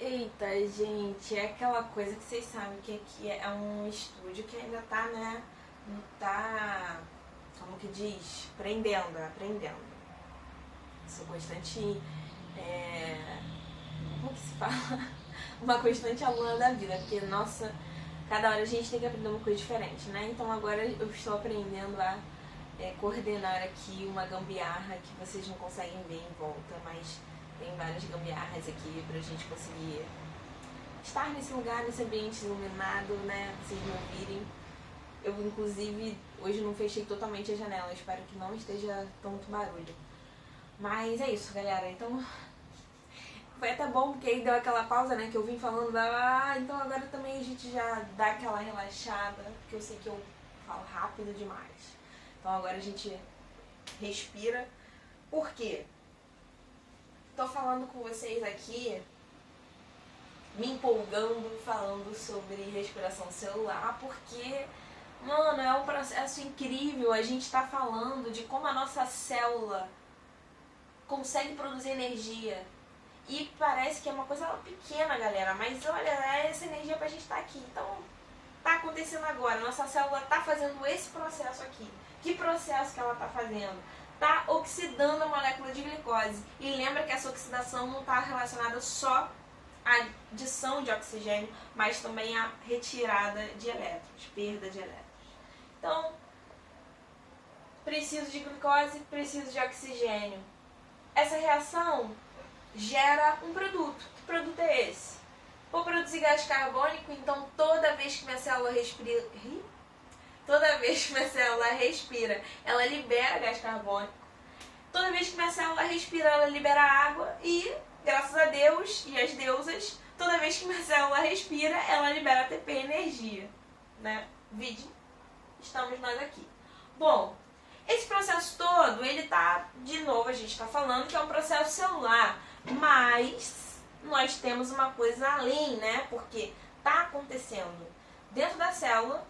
Eita, gente, é aquela coisa que vocês sabem que aqui é um estúdio que ainda tá, né? Não tá, como que diz? Aprendendo. Sou constante, como que se fala? Uma constante aluna da vida, porque, nossa, cada hora a gente tem que aprender uma coisa diferente, né? Então agora eu estou aprendendo a coordenar aqui uma gambiarra que vocês não conseguem ver em volta, mas tem várias gambiarras aqui pra gente conseguir estar nesse lugar, nesse ambiente iluminado, né? Vocês me ouvirem. Eu, inclusive, hoje não fechei totalmente a janela, espero que não esteja tanto barulho. Mas é isso, galera. Então, foi até bom porque aí deu aquela pausa, né? Que eu vim falando, então agora também a gente já dá aquela relaxada, porque eu sei que eu falo rápido demais. Então agora a gente respira. Por quê? Tô falando com vocês aqui, me empolgando, falando sobre respiração celular, porque, mano, é um processo incrível. A gente tá falando de como a nossa célula consegue produzir energia. E parece que é uma coisa pequena, galera, mas olha, é essa energia pra gente estar aqui. Então, tá acontecendo agora. Nossa célula tá fazendo esse processo aqui. Que processo que ela tá fazendo? Tá oxidando a molécula de glicose. E lembra que essa oxidação não está relacionada só à adição de oxigênio, mas também à retirada de elétrons, perda de elétrons. Então, preciso de glicose, preciso de oxigênio. Essa reação gera um produto. Que produto é esse? Vou produzir gás carbônico, então toda vez que minha célula respira, ela libera gás carbônico. Toda vez que minha célula respira, ela libera água e, graças a Deus e as deusas, toda vez que minha célula respira, ela libera ATP, energia, né? Vide, estamos nós aqui. Bom, esse processo todo, ele tá, de novo, a gente tá falando que é um processo celular, mas nós temos uma coisa além, né? Porque tá acontecendo dentro da célula,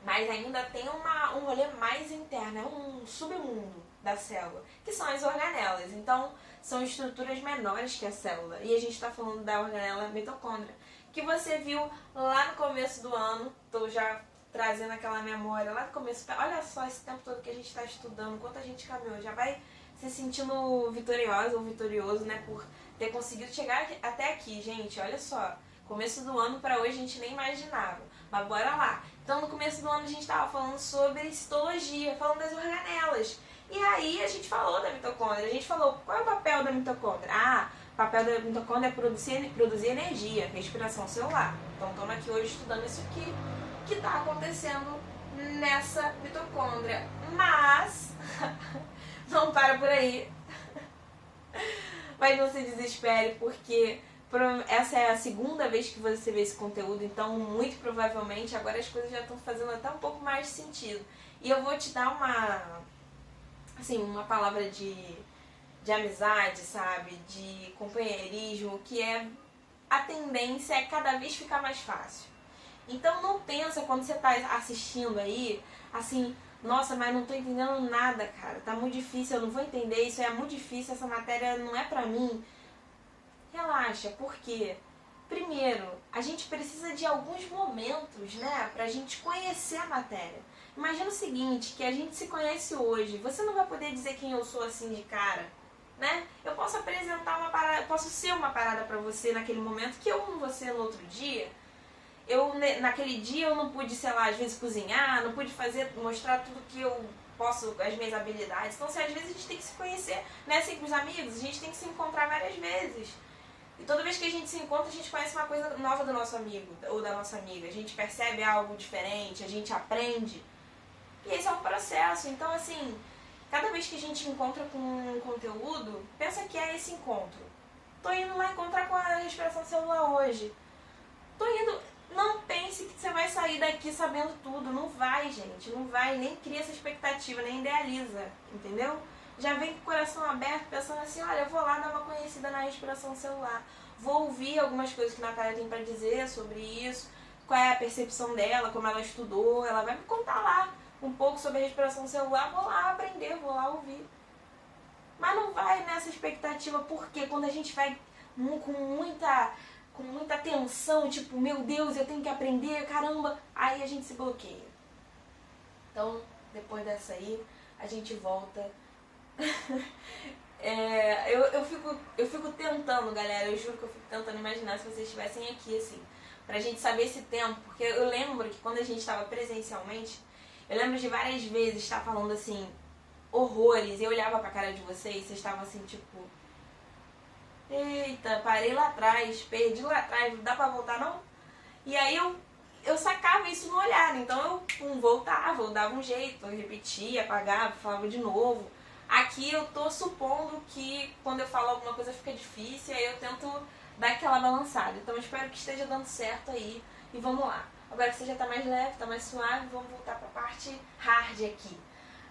mas ainda tem um rolê mais interno, é um submundo da célula, que são as organelas. Então, são estruturas menores que a célula. E a gente está falando da organela mitocôndria, que você viu lá no começo do ano. Estou já trazendo aquela memória lá no começo. Olha só esse tempo todo que a gente está estudando, quanto a gente caminhou. Já vai se sentindo vitoriosa ou vitorioso, né, por ter conseguido chegar até aqui, gente. Olha só, começo do ano para hoje a gente nem imaginava. Mas bora lá. Então, no começo do ano a gente estava falando sobre citologia, falando das organelas. E aí a gente falou da mitocôndria. A gente falou, qual é o papel da mitocôndria? Ah, o papel da mitocôndria é produzir energia, respiração celular. Então, estamos aqui hoje estudando isso aqui, que está acontecendo nessa mitocôndria. Mas, não para por aí. Mas não se desespere, porque essa é a segunda vez que você vê esse conteúdo, então muito provavelmente agora as coisas já estão fazendo até um pouco mais de sentido. E eu vou te dar uma palavra de amizade, sabe? De companheirismo, que é a tendência é cada vez ficar mais fácil. Então não pensa quando você está assistindo aí, assim, nossa, mas não tô entendendo nada, cara, tá muito difícil, eu não vou entender, isso é muito difícil, essa matéria não é pra mim. Relaxa, porque, primeiro, a gente precisa de alguns momentos, né, pra gente conhecer a matéria. Imagina o seguinte, que a gente se conhece hoje, você não vai poder dizer quem eu sou assim de cara, né? Eu posso apresentar uma parada, eu posso ser uma parada pra você naquele momento que eu não vou ser no outro dia. Naquele dia eu não pude, sei lá, às vezes cozinhar, não pude mostrar tudo que eu posso, as minhas habilidades. Então, às vezes a gente tem que se conhecer, né, assim, com os amigos, a gente tem que se encontrar várias vezes. E toda vez que a gente se encontra, a gente conhece uma coisa nova do nosso amigo ou da nossa amiga. A gente percebe algo diferente, a gente aprende. E esse é um processo. Então, assim, cada vez que a gente encontra com um conteúdo, pensa que é esse encontro. Tô indo lá encontrar com a respiração celular hoje. Tô indo... Não pense que você vai sair daqui sabendo tudo. Não vai, gente. Não vai. Nem cria essa expectativa, nem idealiza. Entendeu? Já vem com o coração aberto, pensando assim, olha, eu vou lá dar uma conhecida na respiração celular. Vou ouvir algumas coisas que a Natália tem pra dizer sobre isso. Qual é a percepção dela, como ela estudou. Ela vai me contar lá um pouco sobre a respiração celular. Vou lá aprender, vou lá ouvir. Mas não vai nessa expectativa, porque quando a gente vai com muita tensão, tipo, meu Deus, eu tenho que aprender, caramba, aí a gente se bloqueia. Então, depois dessa aí, a gente volta. Eu fico tentando, galera, eu juro que eu fico tentando imaginar se vocês estivessem aqui, assim, pra gente saber esse tempo, porque eu lembro que quando a gente estava presencialmente, eu lembro de várias vezes estar falando, assim, horrores, e eu olhava pra cara de vocês estavam assim, tipo, eita, parei lá atrás, perdi lá atrás, não dá pra voltar não? E aí eu sacava isso no olhar, então eu voltava, eu dava um jeito, eu repetia, apagava, falava de novo. Aqui eu tô supondo que quando eu falo alguma coisa fica difícil, aí eu tento dar aquela balançada. Então eu espero que esteja dando certo aí e vamos lá. Agora que você já tá mais leve, tá mais suave, vamos voltar pra parte hard aqui.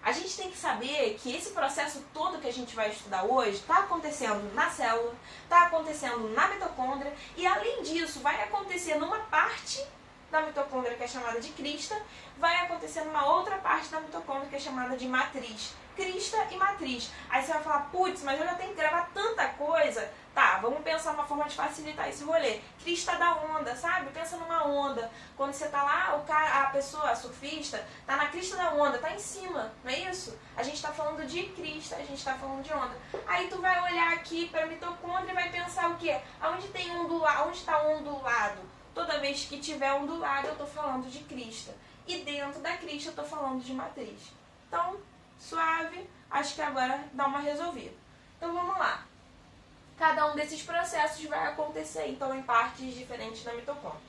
A gente tem que saber que esse processo todo que a gente vai estudar hoje está acontecendo na célula, está acontecendo na mitocôndria e além disso vai acontecer numa parte da mitocôndria que é chamada de crista, vai acontecer numa outra parte da mitocôndria que é chamada de matriz. Crista e matriz. Aí você vai falar, putz, mas eu já tenho que gravar tanta coisa. Tá, vamos pensar uma forma de facilitar esse rolê. Crista da onda, sabe? Pensa numa onda. Quando você tá lá, a pessoa, a surfista, tá na crista da onda, tá em cima, não é isso? A gente tá falando de crista, a gente tá falando de onda. Aí tu vai olhar aqui pra mitocôndria e vai pensar o quê? Aonde tem ondulado, onde tá ondulado? Toda vez que tiver ondulado, eu tô falando de crista. E dentro da crista, eu tô falando de matriz. Então, suave, acho que agora dá uma resolvida. Então vamos lá. Cada um desses processos vai acontecer então em partes diferentes da mitocôndria.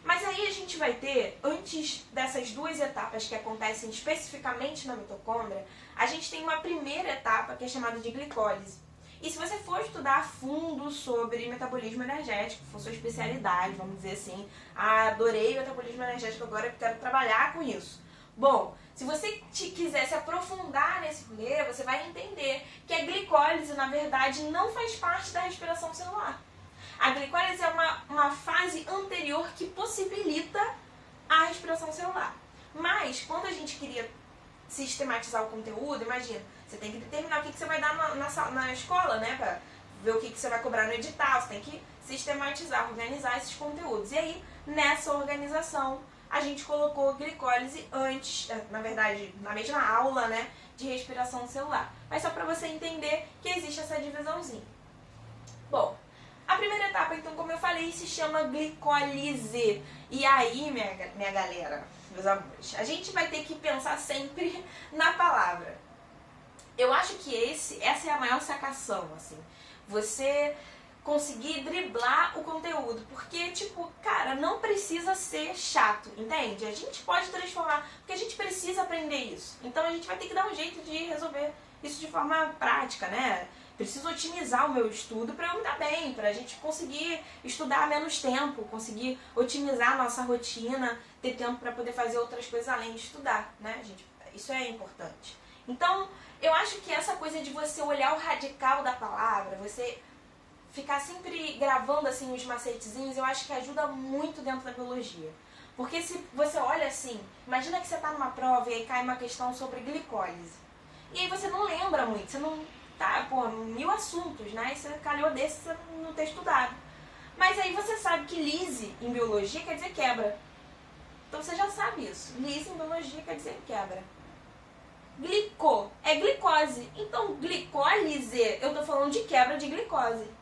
Mas aí a gente vai ter, antes dessas duas etapas que acontecem especificamente na mitocôndria, a gente tem uma primeira etapa que é chamada de glicólise. E se você for estudar a fundo sobre metabolismo energético, for sua especialidade, vamos dizer assim, adorei o metabolismo energético, agora quero trabalhar com isso. Bom, se você quiser se aprofundar nesse rolê, você vai entender que a glicólise, na verdade, não faz parte da respiração celular. A glicólise é uma fase anterior que possibilita a respiração celular. Mas, quando a gente queria sistematizar o conteúdo, imagina, você tem que determinar o que você vai dar na escola, né, pra ver o que você vai cobrar no edital, você tem que sistematizar, organizar esses conteúdos. E aí, nessa organização, a gente colocou glicólise antes, na verdade, na mesma aula, né, de respiração celular. Mas só para você entender que existe essa divisãozinha. Bom, a primeira etapa, então, como eu falei, se chama glicólise. E aí, minha galera, meus amores, a gente vai ter que pensar sempre na palavra. Eu acho que essa é a maior sacação, assim. Você conseguir driblar o conteúdo, porque, tipo, cara, não precisa ser chato, entende? A gente pode transformar, porque a gente precisa aprender isso. Então a gente vai ter que dar um jeito de resolver isso de forma prática, né? Preciso otimizar o meu estudo para eu me dar bem, para a gente conseguir estudar menos tempo, conseguir otimizar a nossa rotina, ter tempo para poder fazer outras coisas além de estudar, né, gente? Isso é importante. Então, eu acho que essa coisa de você olhar o radical da palavra, você ficar sempre gravando assim os macetezinhos, eu acho que ajuda muito dentro da biologia. Porque se você olha assim, imagina que você está numa prova e aí cai uma questão sobre glicólise. E aí você não lembra muito, você não tá, pô, 1000 assuntos, né? E você calhou desse você não ter estudado. Mas aí você sabe que lise em biologia quer dizer quebra. Então você já sabe isso. Lise em biologia quer dizer quebra. Glicô é glicose. Então glicólise, eu tô falando de quebra de glicose.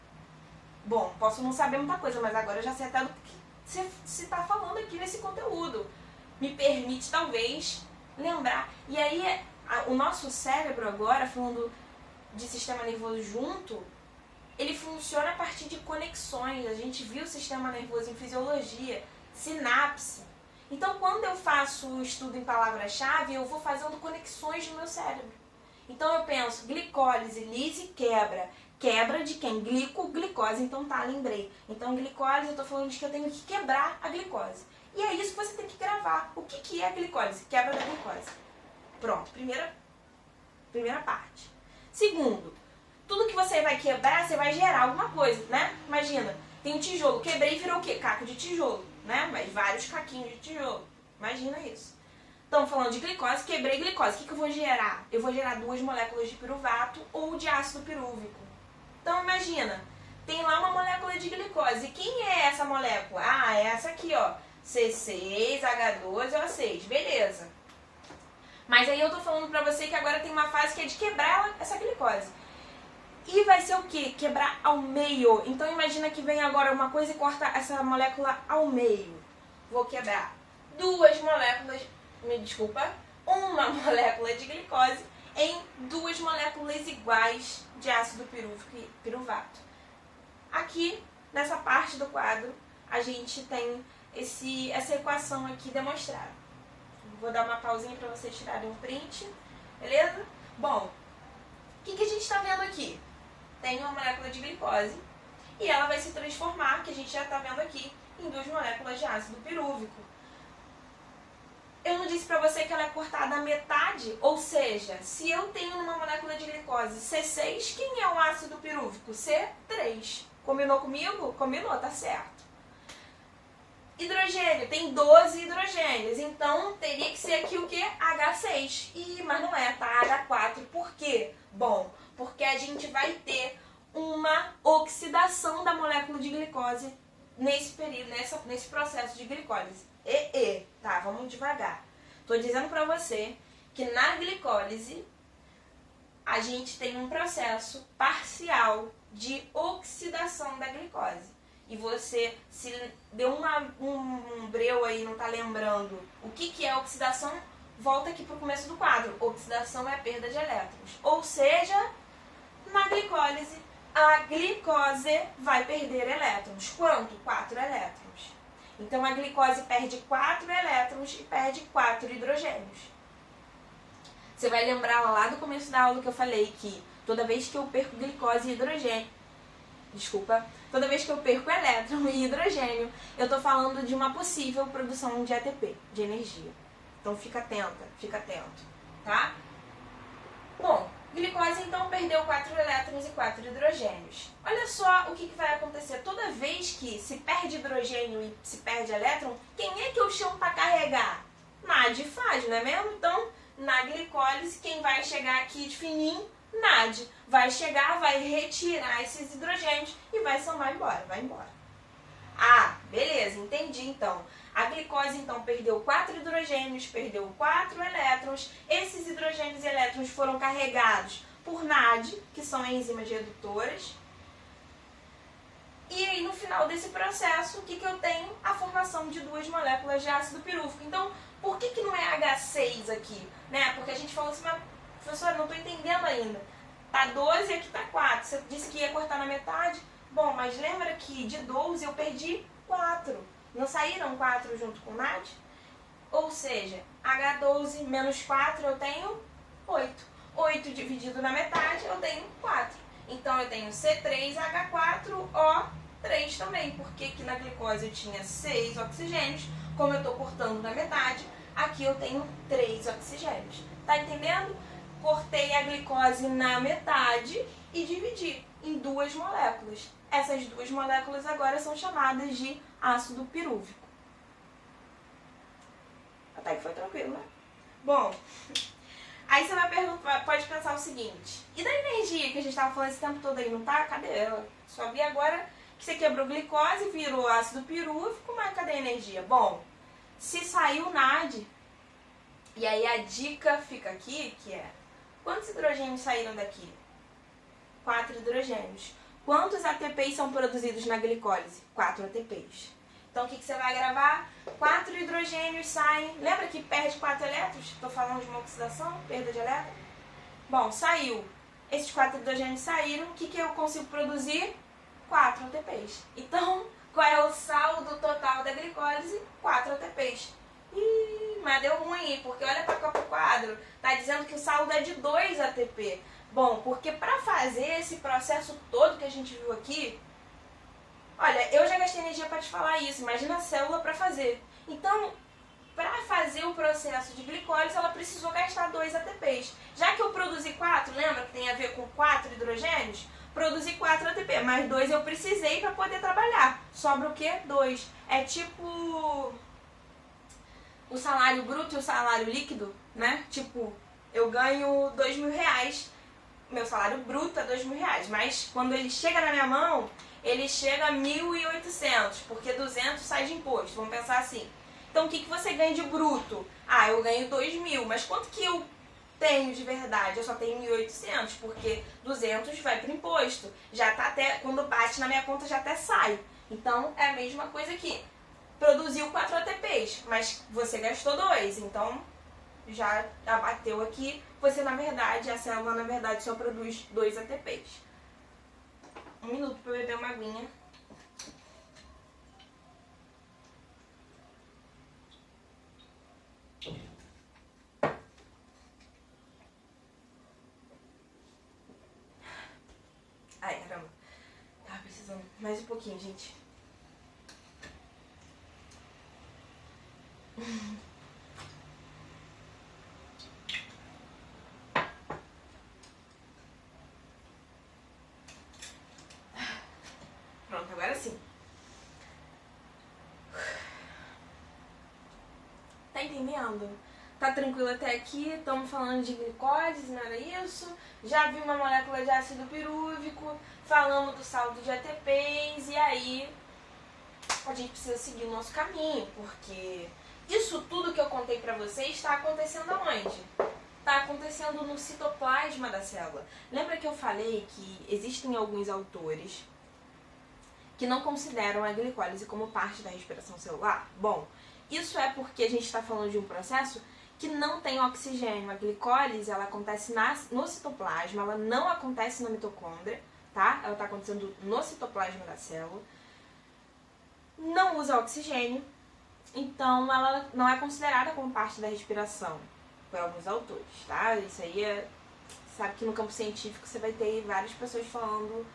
Bom, posso não saber muita coisa, mas agora eu já sei até do que você está falando aqui nesse conteúdo. Me permite, talvez, lembrar. E aí, o nosso cérebro agora, falando de sistema nervoso junto, ele funciona a partir de conexões. A gente viu o sistema nervoso em fisiologia, sinapse. Então, quando eu faço o estudo em palavra-chave, eu vou fazendo conexões no meu cérebro. Então, eu penso, glicólise, lise, quebra. Quebra de quem? Glicose, então tá, lembrei. Então glicólise, eu tô falando de que eu tenho que quebrar a glicose. E é isso que você tem que gravar. O que é a glicólise? Quebra da glicose. Pronto, primeira parte. Segundo, tudo que você vai quebrar, você vai gerar alguma coisa, né? Imagina, tem um tijolo, quebrei e virou o quê? Caco de tijolo, né? Mas vários caquinhos de tijolo. Imagina isso. Estamos falando de glicose, quebrei glicose. O que eu vou gerar? Eu vou gerar 2 moléculas de piruvato ou de ácido pirúvico. Então imagina, tem lá uma molécula de glicose. E quem é essa molécula? Ah, é essa aqui, ó. C6H12O6. Beleza. Mas aí eu tô falando pra você que agora tem uma fase que é de quebrar essa glicose. E vai ser o quê? Quebrar ao meio. Então imagina que vem agora uma coisa e corta essa molécula ao meio. Vou quebrar duas moléculas, me desculpa, uma molécula de glicose em duas moléculas iguais de ácido pirúvico e piruvato. Aqui, nessa parte do quadro, a gente tem essa equação aqui demonstrada. Vou dar uma pausinha para vocês tirarem um print, beleza? Bom, o que a gente está vendo aqui? Tem uma molécula de glicose e ela vai se transformar, que a gente já está vendo aqui, em duas moléculas de ácido pirúvico. Eu não disse para você que ela é cortada à metade? Ou seja, se eu tenho numa molécula de glicose C6, quem é o ácido pirúvico? C3. Combinou comigo? Combinou, tá certo. Hidrogênio, tem 12 hidrogênios, então teria que ser aqui o que? H6. Mas não é, tá? H4. Por quê? Bom, porque a gente vai ter uma oxidação da molécula de glicose nesse período, nesse processo de glicólise. Tá, vamos devagar. Tô dizendo pra você que na glicólise a gente tem um processo parcial de oxidação da glicose. E você, se deu um breu aí, não tá lembrando o que é oxidação, volta aqui pro começo do quadro. Oxidação é a perda de elétrons. Ou seja, na glicólise, a glicose vai perder elétrons. Quanto? 4 elétrons. Então a glicose perde 4 elétrons e perde 4 hidrogênios. Você vai lembrar lá do começo da aula que eu falei que toda vez que eu perco glicose e hidrogênio, toda vez que eu perco elétron e hidrogênio, eu tô falando de uma possível produção de ATP, de energia. Então fica atento, tá? Bom, glicose então perdeu 4 elétrons e 4 hidrogênios. Olha só o que vai acontecer. Toda vez que se perde hidrogênio e se perde elétron, quem é que eu chamo para carregar? NAD faz, não é mesmo? Então, na glicólise, quem vai chegar aqui de fininho? NAD. Vai chegar, vai retirar esses hidrogênios e vai embora, vai embora. Ah, beleza, entendi então. A glicose então perdeu 4 hidrogênios, perdeu 4 elétrons. Esses hidrogênios e elétrons foram carregados por NAD, que são enzimas redutoras. E aí no final desse processo, o que eu tenho? A formação de duas moléculas de ácido pirúvico. Então, por que não é H6 aqui? Né? Porque a gente falou assim, mas professora, não estou entendendo ainda. Tá 12 e aqui tá 4. Você disse que ia cortar na metade? Bom, mas lembra que de 12 eu perdi 4. Não saíram 4 junto com o NAD? Ou seja, H12 menos 4 eu tenho 8. 8 dividido na metade eu tenho 4. Então eu tenho C3H4O3 também, porque aqui na glicose eu tinha 6 oxigênios. Como eu estou cortando na metade, aqui eu tenho 3 oxigênios. Tá entendendo? Cortei a glicose na metade e dividi em duas moléculas. Essas duas moléculas agora são chamadas de ácido pirúvico. Até que foi tranquilo, né? Bom, aí você pode pensar o seguinte: e da energia que a gente estava falando esse tempo todo aí, não tá? Cadê ela? Só vi agora que você quebrou glicose, virou ácido pirúvico, mas cadê a energia? Bom, se saiu NAD, e aí a dica fica aqui, que é: quantos hidrogênios saíram daqui? 4 hidrogênios. Quantos ATPs são produzidos na glicólise? 4 ATPs. Então o que você vai gravar? 4 hidrogênios saem. Lembra que perde 4 elétrons? Estou falando de uma oxidação, perda de elétrons. Bom, saiu. Esses 4 hidrogênios saíram. O que eu consigo produzir? 4 ATPs. Então, qual é o saldo total da glicólise? 4 ATPs. Mas deu ruim, porque olha para o quadro. Está dizendo que o saldo é de 2 ATP. Bom, porque para fazer esse processo todo que a gente viu aqui, olha, eu já gastei energia para te falar isso, imagina a célula para fazer. Então, para fazer o processo de glicólise, ela precisou gastar 2 ATPs. Já que eu produzi 4, lembra que tem a ver com 4 hidrogênios? Produzi 4 ATP, mas 2 eu precisei para poder trabalhar. Sobra o quê? 2. É tipo o salário bruto e o salário líquido, né? Tipo, eu ganho R$2.000, meu salário bruto é R$2.000, mas quando ele chega na minha mão, ele chega a 1.800, porque 200 sai de imposto, vamos pensar assim. Então o que você ganha de bruto? Ah, eu ganho 2.000, mas quanto que eu tenho de verdade? Eu só tenho 1.800, porque 200 vai pro imposto. Já tá até, quando bate na minha conta já até sai. Então é a mesma coisa aqui. Produziu 4 ATPs, mas você gastou 2, então já abateu aqui. Você na verdade, a célula na verdade só produz 2 ATPs. 1 minuto para beber uma aguinha. Ai, caramba. Tava precisando mais um pouquinho, gente. Pronto, agora sim. Tá entendendo? Tá tranquilo até aqui? Estamos falando de glicólise, não era isso? Já vi uma molécula de ácido pirúvico, falamos do saldo de ATPs, e aí a gente precisa seguir o nosso caminho, porque isso tudo que eu contei pra vocês está acontecendo aonde? Está acontecendo no citoplasma da célula. Lembra que eu falei que existem alguns autores que não consideram a glicólise como parte da respiração celular? Bom, isso é porque a gente está falando de um processo que não tem oxigênio. A glicólise, ela acontece no citoplasma, ela não acontece na mitocôndria, tá? Ela está acontecendo no citoplasma da célula. Não usa oxigênio, então ela não é considerada como parte da respiração por alguns autores, tá? Isso aí sabe que no campo científico você vai ter várias pessoas falando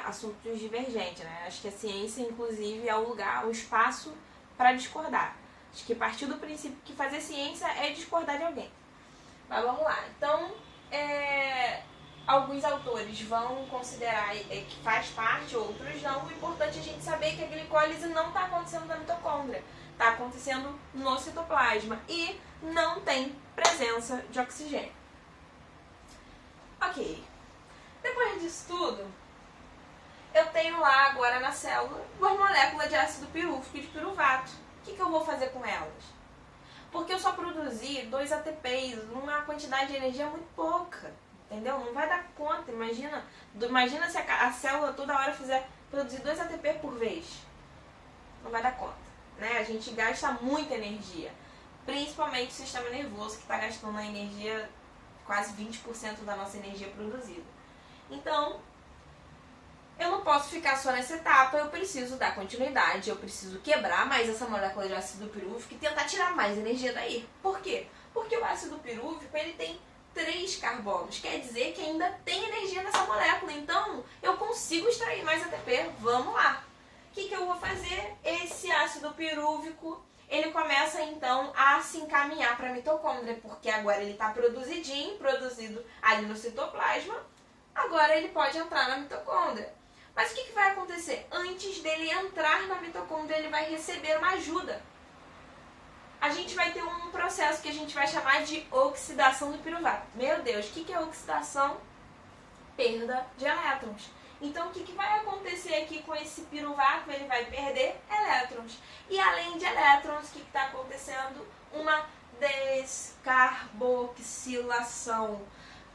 assuntos divergentes, né? Acho que a ciência, inclusive, é o lugar, o espaço para discordar. Acho que partir do princípio que fazer ciência é discordar de alguém. Mas vamos lá. Então, alguns autores vão considerar que faz parte, outros não. O importante é a gente saber que a glicólise não está acontecendo na mitocôndria. Está acontecendo no citoplasma e não tem presença de oxigênio. Ok. Depois disso tudo, eu tenho lá agora na célula duas moléculas de ácido pirúvico e de piruvato. O que eu vou fazer com elas? Porque eu só produzi 2 ATPs, uma quantidade de energia muito pouca, entendeu? Não vai dar conta, imagina se a célula toda hora fizer produzir 2 ATP por vez. Não vai dar conta, né? A gente gasta muita energia, principalmente o sistema nervoso, que está gastando a energia, quase 20% da nossa energia produzida. Então, eu não posso ficar só nessa etapa, eu preciso dar continuidade, eu preciso quebrar mais essa molécula de ácido pirúvico e tentar tirar mais energia daí. Por quê? Porque o ácido pirúvico, ele tem 3 carbonos, quer dizer que ainda tem energia nessa molécula, então eu consigo extrair mais ATP. Vamos lá! O que eu vou fazer? Esse ácido pirúvico, ele começa então a se encaminhar para a mitocôndria, porque agora ele está produzido ali no citoplasma, agora ele pode entrar na mitocôndria. Mas o que vai acontecer? Antes dele entrar na mitocôndria, ele vai receber uma ajuda. A gente vai ter um processo que a gente vai chamar de oxidação do piruvato. Meu Deus, o que é oxidação? Perda de elétrons. Então, o que vai acontecer aqui com esse piruvato? Ele vai perder elétrons. E além de elétrons, o que está acontecendo? Uma descarboxilação.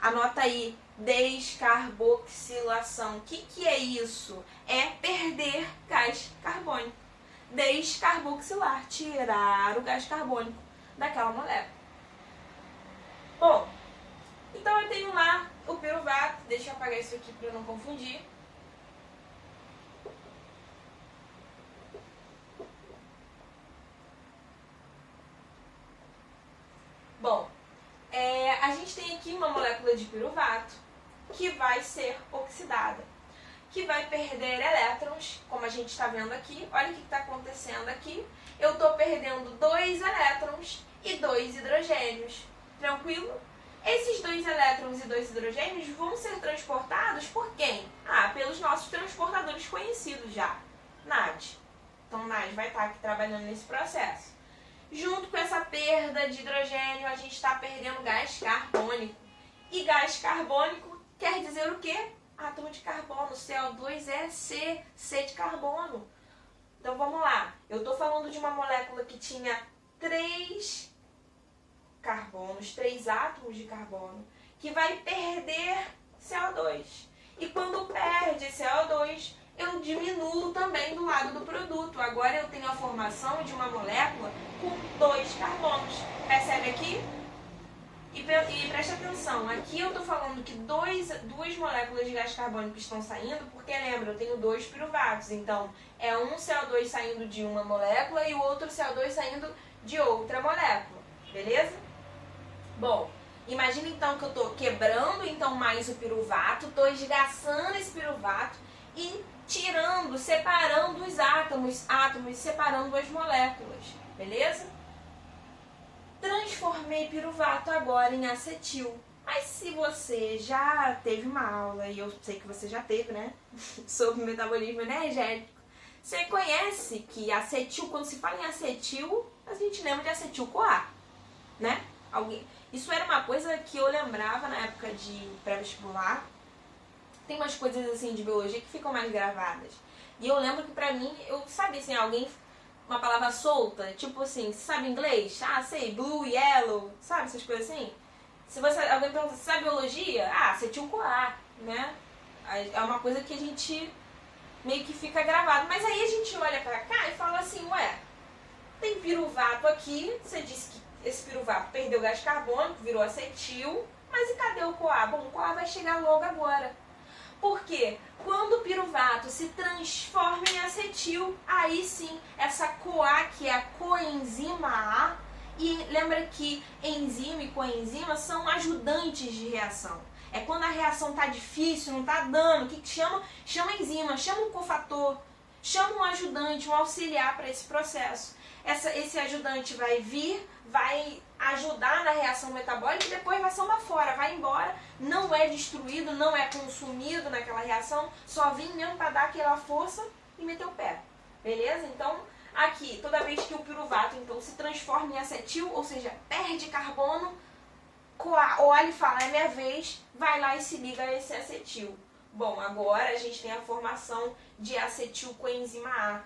Anota aí, descarboxilação. O que é isso? É perder gás carbônico. Descarboxilar, tirar o gás carbônico daquela molécula. Bom, então eu tenho lá o piruvato. Deixa eu apagar isso aqui para não confundir. Bom, a gente tem aqui uma molécula de piruvato que vai ser oxidada, que vai perder elétrons, como a gente está vendo aqui. Olha o que está acontecendo aqui. Eu estou perdendo 2 elétrons e 2 hidrogênios. Tranquilo? Esses 2 elétrons e 2 hidrogênios vão ser transportados por quem? Pelos nossos transportadores conhecidos já. NAD. Então, NAD vai estar aqui trabalhando nesse processo. Junto com essa perda de hidrogênio, a gente está perdendo gás carbônico. E gás carbônico quer dizer o quê? átomo de carbono. CO2 é C de carbono. Então vamos lá. Eu estou falando de uma molécula que tinha 3 carbonos, 3 átomos de carbono, que vai perder CO2. E quando perde CO2, eu diminuo também do lado do produto. Agora eu tenho a formação de uma molécula com 2 carbonos. Percebe aqui? E preste atenção, aqui eu estou falando que duas moléculas de gás carbônico estão saindo, porque lembra, eu tenho 2 piruvatos. Então, é um CO2 saindo de uma molécula e o outro CO2 saindo de outra molécula. Beleza? Bom, imagina então que eu estou quebrando então mais o piruvato, estou esgaçando esse piruvato e tirando, separando os átomos, separando as moléculas. Beleza? Transformei piruvato agora em acetil. Mas se você já teve uma aula, e eu sei que você já teve, né? Sobre metabolismo energético, você conhece que acetil, quando se fala em acetil, a gente lembra de acetil-CoA, né? Isso era uma coisa que eu lembrava na época de pré-vestibular. Tem umas coisas assim de biologia que ficam mais gravadas. E eu lembro que pra mim, eu sabia assim, uma palavra solta, tipo assim, sabe inglês? Ah, sei, blue, yellow, sabe essas coisas assim? Se alguém pergunta, você sabe biologia? Ah, acetil-CoA, né? É uma coisa que a gente meio que fica gravado. Mas aí a gente olha pra cá e fala assim, ué, tem piruvato aqui, você disse que esse piruvato perdeu gás carbônico, virou acetil, mas e cadê o CoA? Bom, o CoA vai chegar logo agora. Porque quando o piruvato se transforma em acetil, aí sim, essa CoA, que é a coenzima A, e lembra que enzima e coenzima são ajudantes de reação. É quando a reação está difícil, não está dando, o que chama? Chama enzima, chama um cofator, chama um ajudante, um auxiliar para esse processo. Esse ajudante vai vir, vai ajudar na reação metabólica e depois vai somar fora, vai embora, não é destruído, não é consumido naquela reação, só vem mesmo para dar aquela força e meter o pé. Beleza? Então, aqui, toda vez que o piruvato então, se transforma em acetil, ou seja, perde carbono, olha e fala, é minha vez, vai lá e se liga a esse acetil. Bom, agora a gente tem a formação de acetil coenzima A.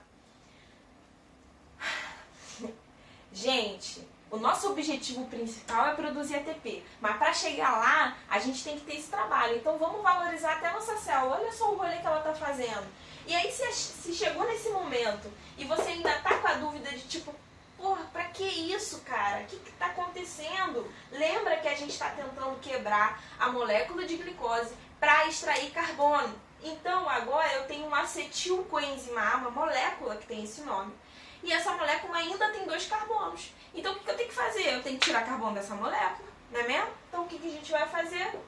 Gente, o nosso objetivo principal é produzir ATP, mas para chegar lá, a gente tem que ter esse trabalho. Então vamos valorizar até a nossa célula. Olha só o rolê que ela está fazendo. E aí, se chegou nesse momento e você ainda tá com a dúvida de tipo, porra, pra que isso, cara? O que tá acontecendo? Lembra que a gente está tentando quebrar a molécula de glicose para extrair carbono. Então agora eu tenho um acetil-coenzima A, uma molécula que tem esse nome. E essa molécula ainda tem 2 carbonos. Então o que eu tenho que fazer? Eu tenho que tirar carbono dessa molécula, não é mesmo? Então o que a gente vai fazer?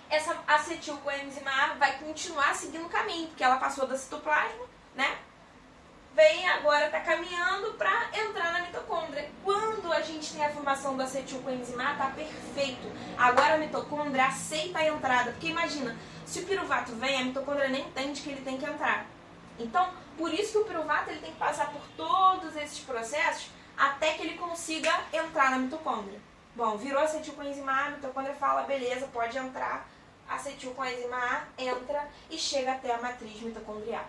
Essa acetil-coenzima A vai continuar seguindo o caminho, porque ela passou do citoplasma, né? Vem agora, está caminhando para entrar na mitocôndria. Quando a gente tem a formação do acetil-coenzima A, tá perfeito. Agora a mitocôndria aceita a entrada, porque imagina, se o piruvato vem, a mitocôndria nem entende que ele tem que entrar. Então, por isso que o piruvato ele tem que passar por todos esses processos até que ele consiga entrar na mitocôndria. Bom, virou acetil-coenzima A, a mitocôndria fala, beleza, pode entrar. Acetil-coenzima A entra e chega até a matriz mitocondrial.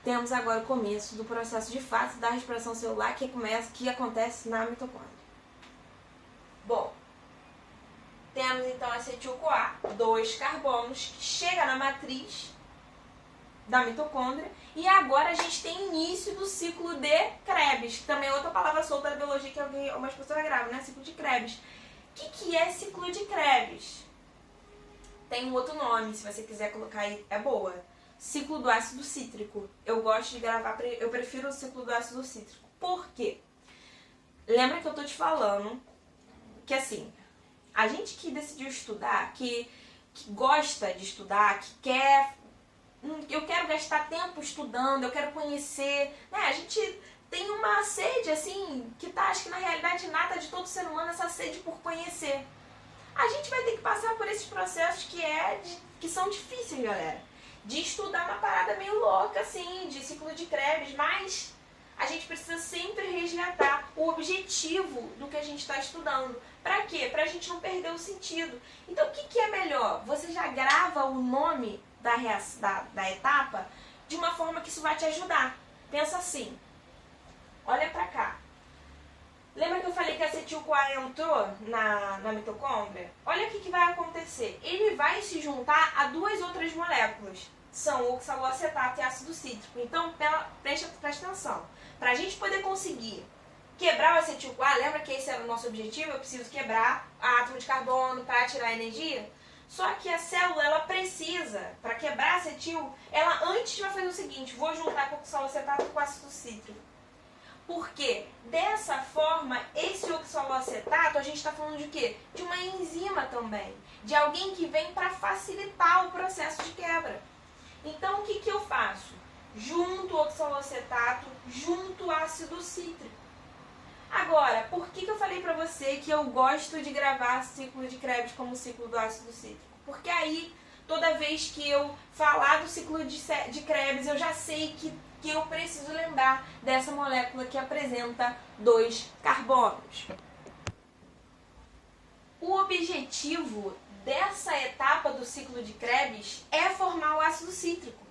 Temos agora o começo do processo de fato da respiração celular que acontece na mitocôndria. Bom, temos então acetil-CoA, 2 carbonos, que chega na matriz da mitocôndria e agora a gente tem início do ciclo de Krebs, que também é outra palavra solta da biologia que algumas pessoas gravam, né? Ciclo de Krebs. O que é ciclo de Krebs? Tem um outro nome, se você quiser colocar aí, é boa. Ciclo do ácido cítrico. Eu gosto de gravar, eu prefiro o ciclo do ácido cítrico. Por quê? Lembra que eu tô te falando que assim, a gente que decidiu estudar, que gosta de estudar, que quer, eu quero gastar tempo estudando, eu quero conhecer, né? A gente tem uma sede assim, que tá, acho que na realidade nata de todo ser humano, essa sede por conhecer. A gente vai ter que passar por esses processos que são difíceis, galera. De estudar uma parada meio louca, assim, de ciclo de Krebs, mas a gente precisa sempre resgatar o objetivo do que a gente está estudando. Para quê? Para a gente não perder o sentido. Então, o que é melhor? Você já grava o nome da etapa de uma forma que isso vai te ajudar. Pensa assim, olha para cá. Lembra que eu falei que a acetil-CoA entrou na mitocôndria? Olha o que vai acontecer. Ele vai se juntar a duas outras moléculas. São o oxaloacetato e ácido cítrico. Então, presta atenção. Para a gente poder conseguir quebrar o acetil-CoA, lembra que esse era o nosso objetivo? Eu preciso quebrar átomo de carbono para tirar a energia? Só que a célula, ela precisa, para quebrar acetil, ela antes vai fazer o seguinte, vou juntar com o oxaloacetato com ácido cítrico. Porque dessa forma, esse oxaloacetato, a gente está falando de quê? De uma enzima também. De alguém que vem para facilitar o processo de quebra. Então, o que eu faço? Junto o oxaloacetato, junto o ácido cítrico. Agora, por que eu falei para você que eu gosto de gravar ciclo de Krebs como ciclo do ácido cítrico? Porque aí, toda vez que eu falar do ciclo de Krebs, eu já sei que eu preciso lembrar dessa molécula que apresenta 2 carbonos. O objetivo dessa etapa do ciclo de Krebs é formar o ácido cítrico.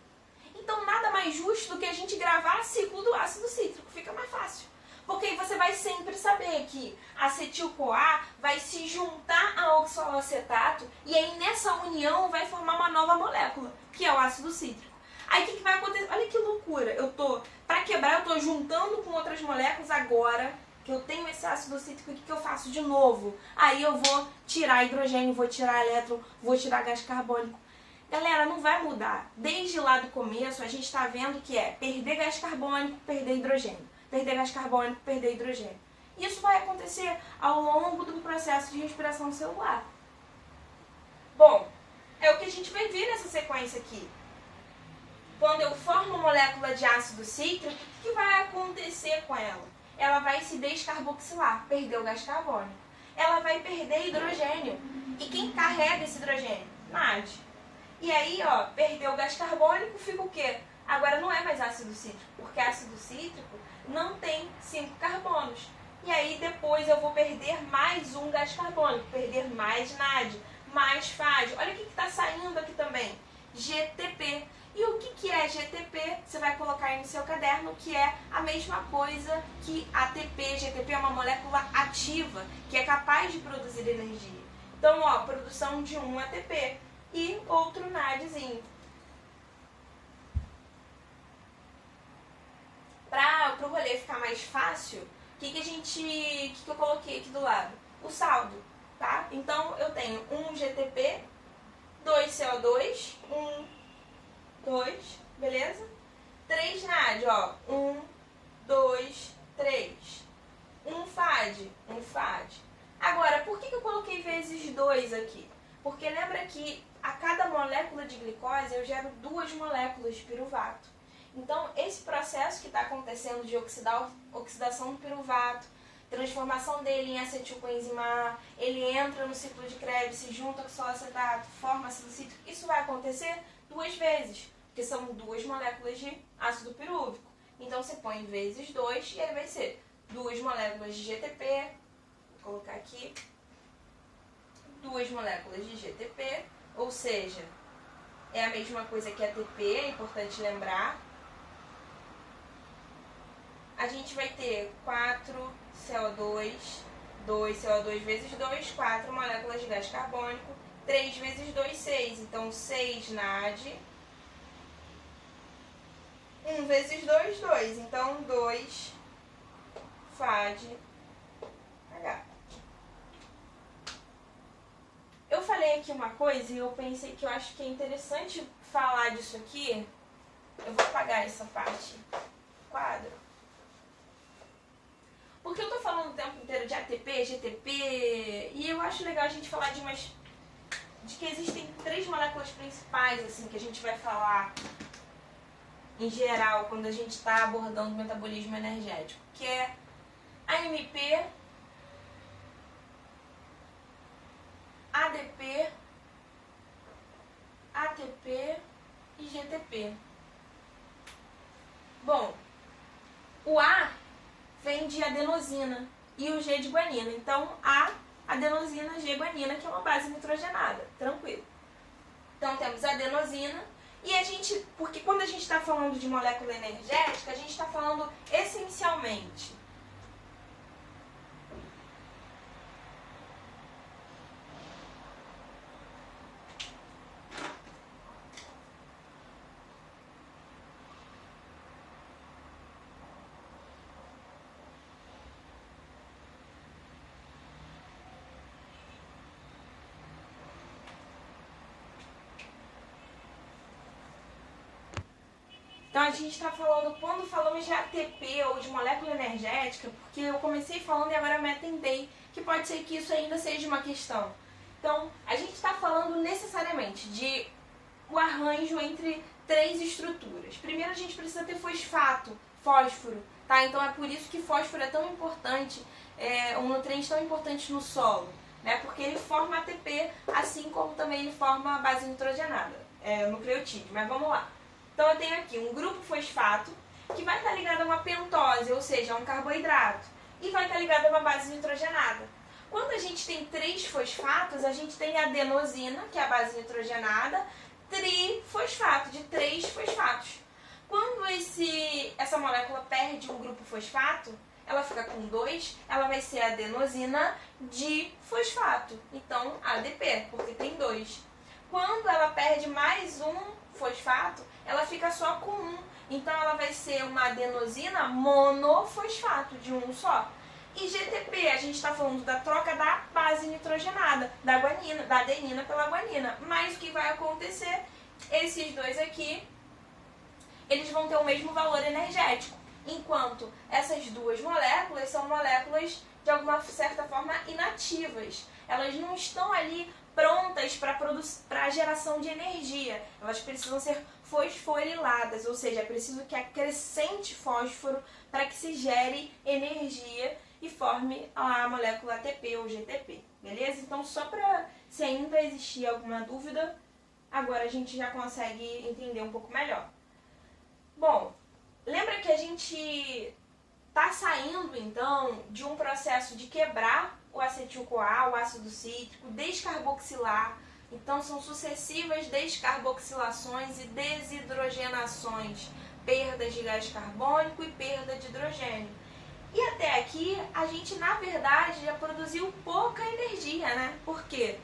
Então, nada mais justo do que a gente gravar ciclo do ácido cítrico. Fica mais fácil. Porque aí você vai sempre saber que a acetil-CoA vai se juntar ao oxaloacetato e aí nessa união vai formar uma nova molécula, que é o ácido cítrico. Aí o que vai acontecer? Olha que loucura. Para quebrar, eu estou juntando com outras moléculas agora, que eu tenho esse ácido cítrico, o que eu faço de novo? Aí eu vou tirar hidrogênio, vou tirar elétron, vou tirar gás carbônico. Galera, não vai mudar. Desde lá do começo, a gente está vendo que é perder gás carbônico, perder hidrogênio. Perder gás carbônico, perder hidrogênio. Isso vai acontecer ao longo do processo de respiração celular. Bom, é o que a gente vai ver nessa sequência aqui. Quando eu formo uma molécula de ácido cítrico, o que vai acontecer com ela? Ela vai se descarboxilar, perder o gás carbônico. Ela vai perder hidrogênio. E quem carrega esse hidrogênio? NAD. E aí, perdeu o gás carbônico, fica o quê? Agora não é mais ácido cítrico, porque ácido cítrico não tem 5 carbonos. E aí depois eu vou perder mais um gás carbônico, perder mais NAD, mais FAD. Olha o que está saindo aqui também, GTP. E o que é GTP? Você vai colocar aí no seu caderno, que é a mesma coisa que ATP. GTP é uma molécula ativa, que é capaz de produzir energia. Então, produção de um ATP e outro NADzinho. Para o rolê ficar mais fácil, o que eu coloquei aqui do lado? O saldo, tá? Então, eu tenho um GTP, 2 CO2, 1, 2, beleza? 3 NAD, 1, 2, 3. Um FAD, um FAD. Agora, por que eu coloquei vezes 2 aqui? Porque lembra que a cada molécula de glicose eu gero 2 moléculas de piruvato. Então, esse processo que está acontecendo de oxidação do piruvato, transformação dele em acetilcoenzima A, ele entra no ciclo de Krebs, se junta com o oxaloacetato, forma ácido cítrico, isso vai acontecer 2 vezes, porque são 2 moléculas de ácido pirúvico. Então, você põe vezes 2 e aí vai ser 2 moléculas de GTP, vou colocar aqui, 2 moléculas de GTP, ou seja, é a mesma coisa que ATP, é importante lembrar. A gente vai ter 4 CO2, 2 CO2 vezes 2, 4 moléculas de gás carbônico, 3 vezes 2, 6. Então, 6 NAD, 1 vezes 2, 2. Então, 2 FAD H. Eu falei aqui uma coisa e eu pensei que eu acho que é interessante falar disso aqui. Eu vou apagar essa parte, quadro. Porque eu tô falando o tempo inteiro de ATP, GTP, e eu acho legal a gente falar de que existem 3 moléculas principais, assim, que a gente vai falar em geral quando a gente está abordando o metabolismo energético, que é AMP, ADP, ATP e GTP. Bom, O A vem de adenosina e o G de guanina. Então, A, adenosina, G, guanina, que é uma base nitrogenada. Tranquilo. Então, temos adenosina. E a gente, porque quando a gente está falando de molécula energética, a gente está falando essencialmente Então a gente está falando, quando falamos de ATP ou de molécula energética, porque eu comecei falando e agora me atendei, que pode ser que isso ainda seja uma questão. Então, a gente está falando necessariamente de o arranjo entre três estruturas. Primeiro a gente precisa ter fosfato, fósforo, tá? Então é por isso que fósforo é tão importante, um nutriente tão importante no solo, né? Porque ele forma ATP, assim como também ele forma a base nitrogenada, nucleotídeo. Mas vamos lá. Então eu tenho aqui um grupo fosfato que vai estar ligado a uma pentose, ou seja, a um carboidrato, e vai estar ligado a uma base nitrogenada. Quando a gente tem três fosfatos, a gente tem adenosina, que é a base nitrogenada, trifosfato, de três fosfatos. Quando essa molécula perde um grupo fosfato, ela fica com 2, ela vai ser adenosina difosfato, então ADP, porque tem 2. Quando ela perde mais um fosfato, ela fica só com 1, então ela vai ser uma adenosina monofosfato, de um só. E GTP, a gente está falando da troca da base nitrogenada, da guanina, da adenina pela guanina. Mas o que vai acontecer? Esses dois aqui, eles vão ter o mesmo valor energético. Enquanto essas duas moléculas são moléculas, de alguma certa forma, inativas. Elas não estão ali prontas para a geração de energia. Elas precisam ser fosforiladas, ou seja, é preciso que acrescente fósforo para que se gere energia e forme a molécula ATP ou GTP, beleza? Então, só para, se ainda existir alguma dúvida, agora a gente já consegue entender um pouco melhor. Bom, lembra que a gente está saindo, então, de um processo de quebrar o acetil-CoA, o ácido cítrico, descarboxilar. Então, são sucessivas descarboxilações e desidrogenações, perdas de gás carbônico e perda de hidrogênio. E até aqui, a gente, na verdade, já produziu pouca energia, né? Por quê?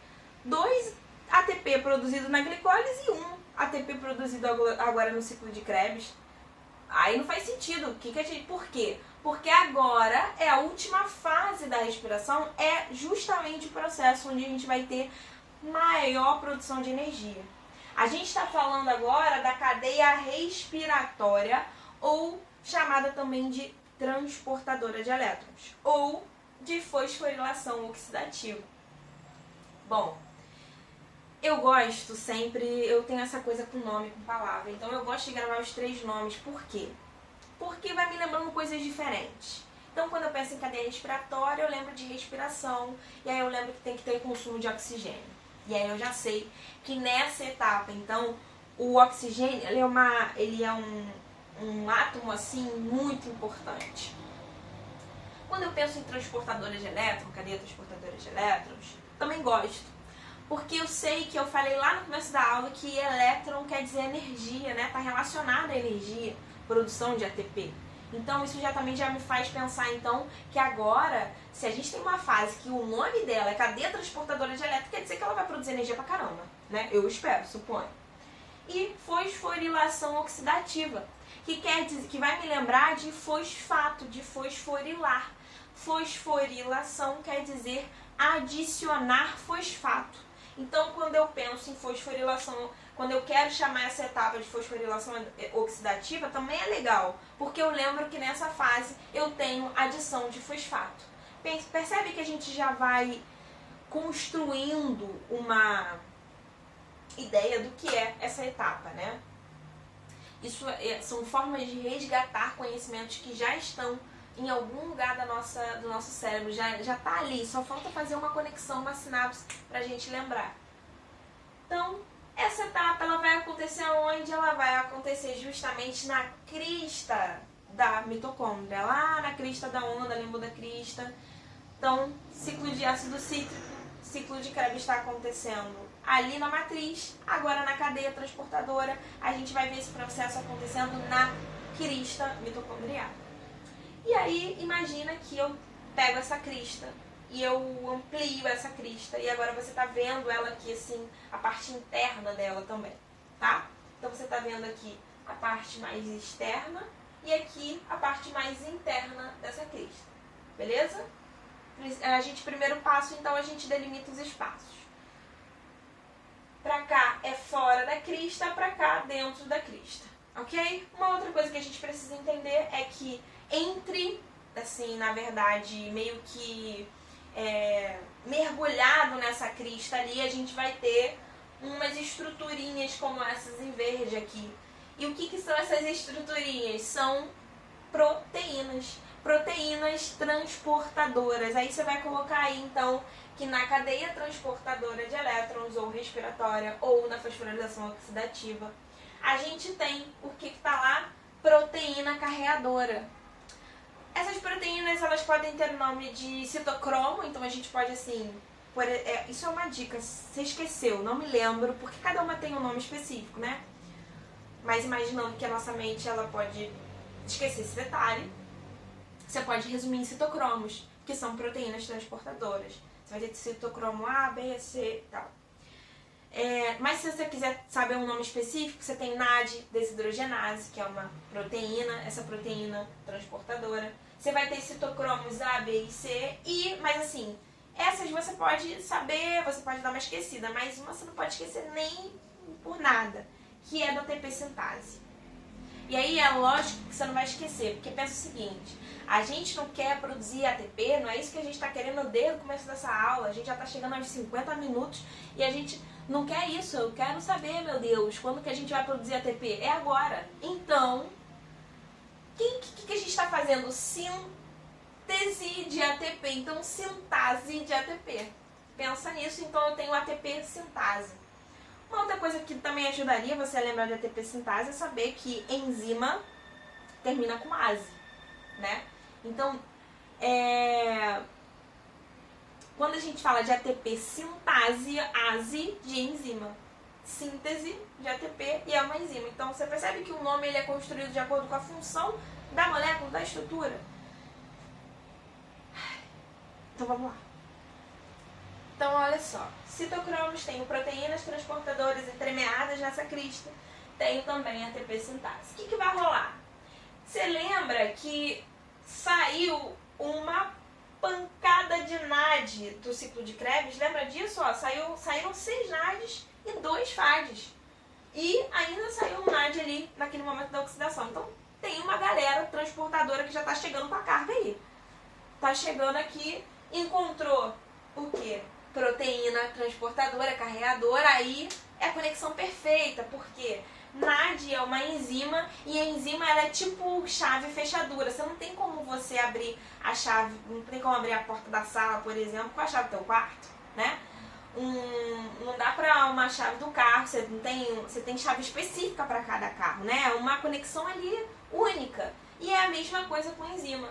2 ATP produzido na glicólise e 1 ATP produzido agora no ciclo de Krebs. Aí não faz sentido. Por quê? Porque agora é a última fase da respiração, é justamente o processo onde a gente vai ter maior produção de energia. A gente está falando agora da cadeia respiratória, ou chamada também de transportadora de elétrons, ou de fosforilação oxidativa. Bom, eu gosto sempre, eu tenho essa coisa com nome, com palavra, então eu gosto de gravar os 3 nomes. Por quê? Porque vai me lembrando coisas diferentes. Então, quando eu penso em cadeia respiratória, eu lembro de respiração, e aí eu lembro que tem que ter consumo de oxigênio. E aí eu já sei que nessa etapa, então, o oxigênio, ele é um átomo, assim, muito importante. Quando eu penso em transportadora de elétrons, cadeia transportadora de elétrons, também gosto. Porque eu sei que eu falei lá no começo da aula que elétron quer dizer energia, né? Está relacionado à energia, produção de ATP. Então isso também já me faz pensar, então, que agora, se a gente tem uma fase que o nome dela é cadeia transportadora de elétrons, quer dizer que ela vai produzir energia pra caramba, né? Eu espero, suponho. E fosforilação oxidativa, que quer dizer, que vai me lembrar de fosfato, de fosforilar. Fosforilação quer dizer adicionar fosfato. Então, quando eu penso em fosforilação, quando eu quero chamar essa etapa de fosforilação oxidativa, também é legal, porque eu lembro que nessa fase eu tenho adição de fosfato. Percebe que a gente já vai construindo uma ideia do que é essa etapa, né? Isso são formas de resgatar conhecimentos que já estão em algum lugar do nosso cérebro, já está ali, só falta fazer uma conexão, uma sinapse para a gente lembrar. Então, essa etapa ela vai acontecer onde? Ela vai acontecer justamente na crista da mitocôndria, lá na crista da onda, limbo da crista. Então, ciclo de ácido cítrico, ciclo de Krebs está acontecendo ali na matriz, agora na cadeia transportadora, a gente vai ver esse processo acontecendo na crista mitocondrial. E aí, imagina que eu pego essa crista e eu amplio essa crista, e agora você está vendo ela aqui, assim, a parte interna dela também, tá? Então você está vendo aqui a parte mais externa e aqui a parte mais interna dessa crista, beleza? A gente, primeiro passo, então, a gente delimita os espaços. Pra cá é fora da crista, pra cá dentro da crista, ok? Uma outra coisa que a gente precisa entender é que entre, assim, na verdade, meio que mergulhado nessa crista ali, a gente vai ter umas estruturinhas como essas em verde aqui. E o que são essas estruturinhas? São proteínas. Proteínas transportadoras. Aí você vai colocar aí, então, que na cadeia transportadora de elétrons, ou respiratória, ou na fosforilação oxidativa, a gente tem o que está lá? Proteína carreadora. Essas proteínas, elas podem ter o nome de citocromo, então a gente pode, assim... isso é uma dica, você esqueceu, não me lembro, porque cada uma tem um nome específico, né? Mas imaginando que a nossa mente, ela pode esquecer esse detalhe, você pode resumir em citocromos, que são proteínas transportadoras. Você vai ter citocromo A, B, C e tal. Mas se você quiser saber um nome específico, você tem NAD desidrogenase, que é uma proteína, essa proteína transportadora. Você vai ter citocromos A, B e C, mas assim, essas você pode saber, você pode dar uma esquecida, mas uma você não pode esquecer nem por nada, que é da ATP sintase. E aí é lógico que você não vai esquecer, porque pensa o seguinte, a gente não quer produzir ATP, não é isso que a gente está querendo desde o começo dessa aula, a gente já está chegando aos 50 minutos e a gente não quer isso, eu quero saber, meu Deus, quando que a gente vai produzir ATP? É agora. Então, o que a gente está fazendo? Síntese de ATP, então sintase de ATP. Pensa nisso, então eu tenho ATP sintase. Uma outra coisa que também ajudaria você a lembrar de ATP sintase é saber que enzima termina com ase, né? Então, quando a gente fala de ATP sintase, ase de enzima, síntese de ATP e é uma enzima. Então, você percebe que o nome ele é construído de acordo com a função da molécula, da estrutura. Então, vamos lá. Então, olha só, citocromos, tenho proteínas transportadoras entremeadas nessa crista, tenho também ATP sintase. O que vai rolar? Você lembra que saiu uma pancada de NAD do ciclo de Krebs? Lembra disso? Ó, saíram 6 NADs e 2 FADs. E ainda saiu um NAD ali naquele momento da oxidação. Então, tem uma galera transportadora que já está chegando com a carga aí. Está chegando aqui, encontrou o quê? Proteína transportadora, carreadora, aí é a conexão perfeita, porque NAD é uma enzima e a enzima ela é tipo chave fechadura. Você não tem como você abrir a chave, não tem como abrir a porta da sala, por exemplo, com a chave do teu quarto, né? Não dá pra uma chave do carro, você tem chave específica para cada carro, né? É uma conexão ali única. E é a mesma coisa com enzima.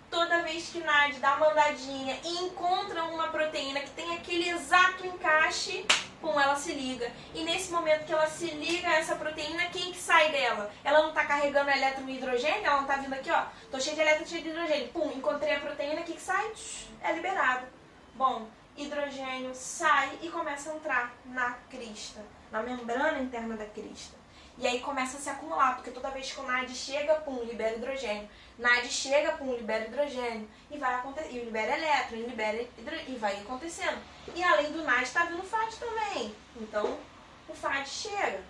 Toda vez que NAD dá uma andadinha e encontra uma proteína que tem aquele exato encaixe, pum, ela se liga. E nesse momento que ela se liga a essa proteína, quem que sai dela? Ela não está carregando elétron e hidrogênio, ela não está vindo aqui, ó, tô cheio de elétron, cheio de hidrogênio. Pum, encontrei a proteína, o que sai? É liberado. Bom, hidrogênio sai e começa a entrar na crista, na membrana interna da crista. E aí começa a se acumular, porque toda vez que o NAD chega, pum, libera hidrogênio. NAD chega, pum, libera hidrogênio. E vai acontecer, e libera elétron, e libera hidrogênio, e vai acontecendo. E além do NAD, está vindo o FAD também. Então, o FAD chega.